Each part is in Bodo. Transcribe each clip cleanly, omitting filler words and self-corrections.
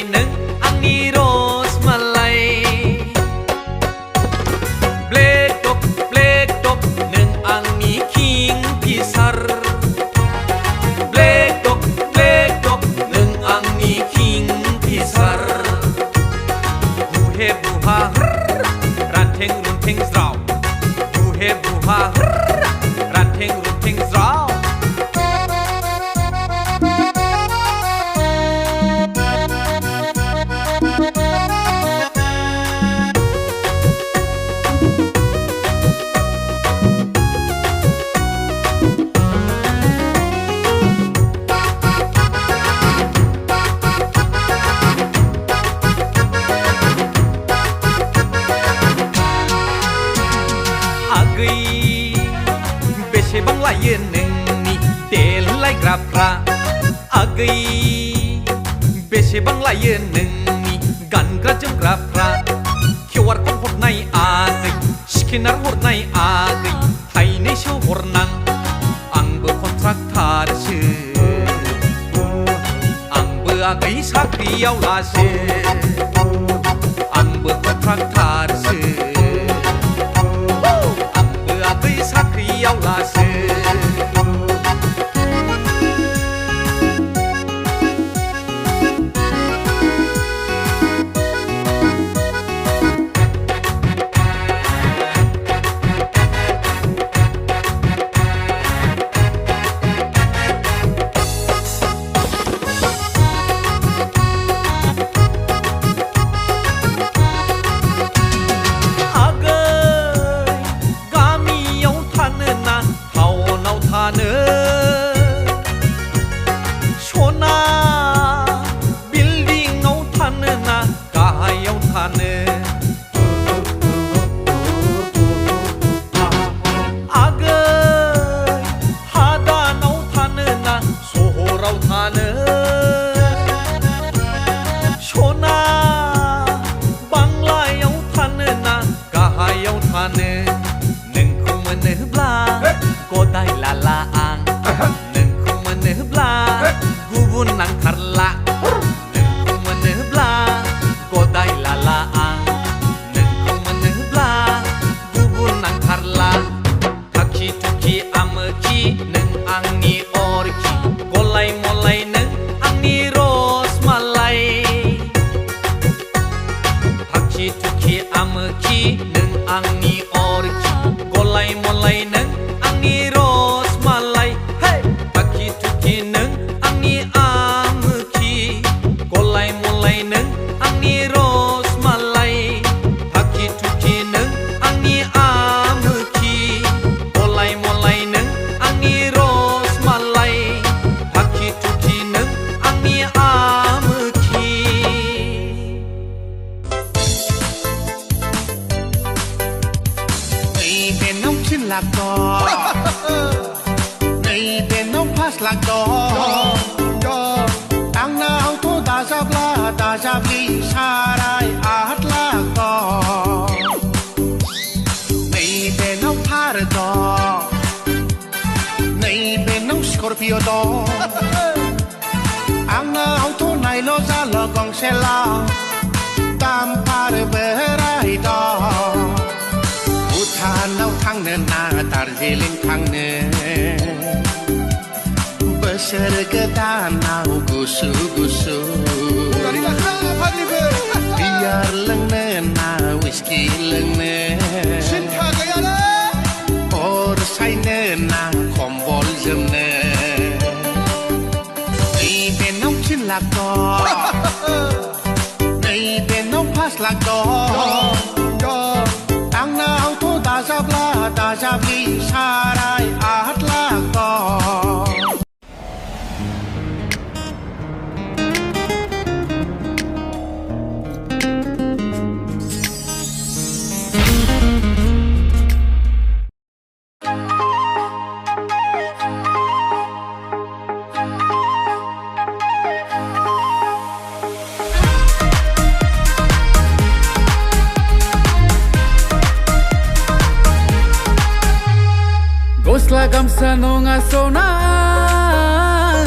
neng angni rose malai Blek dok neng angni king pisar Blek dok neng angni king pisar Buhe buha ranteng runteng zrau Buhe buha ranteng runteng zrau Besebang layan nengni delai grapra agai Besebang layan nengni gan grajam grapra Kiwar kon hornai agai Skinar hornai agai Haine show hornang Angbo kontraktar se Angbo agai sakriyaw lase Angbo kontraktar se sakriyaw lase Scorpio do ang auto nai lo za lo gong se la tam par berai do Bhutan nau thang ne na Darjeeling thang ne besar kedanau gusu gusu biar leng ne na whisky leng ne cinta gaya ne or sai ne na kombol jem ne lạc đò này bên nông pass lạc đò ang nào thu ta giáp đi xa đây hát lạc đò Gosla gamsa nonga sonan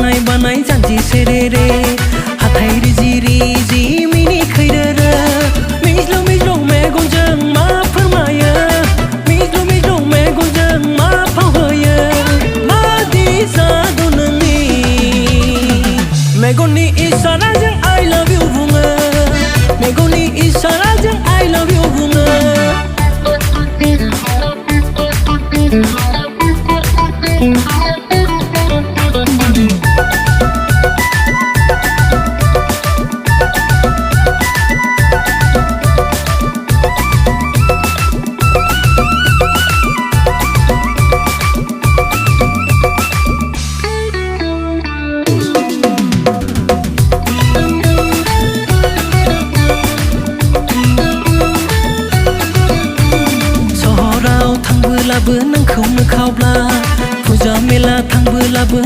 बानाय बानाय जानजि सेरेरे हाथाय रिजि रिजि मिनि खैरोरो मिज्लु मिज्लु मेगनजों मा फोरमायो मिज्लु मिज्लु मेगनजों मा फाव होयो मादि जादु नोंनि मेगननि इसाराजों I love you बुङो मेगननि इसाराजों I love you बुङो सहराव थांबोलाबो नोंखौनो खावब्ला फुजा मेला थांबोलाबो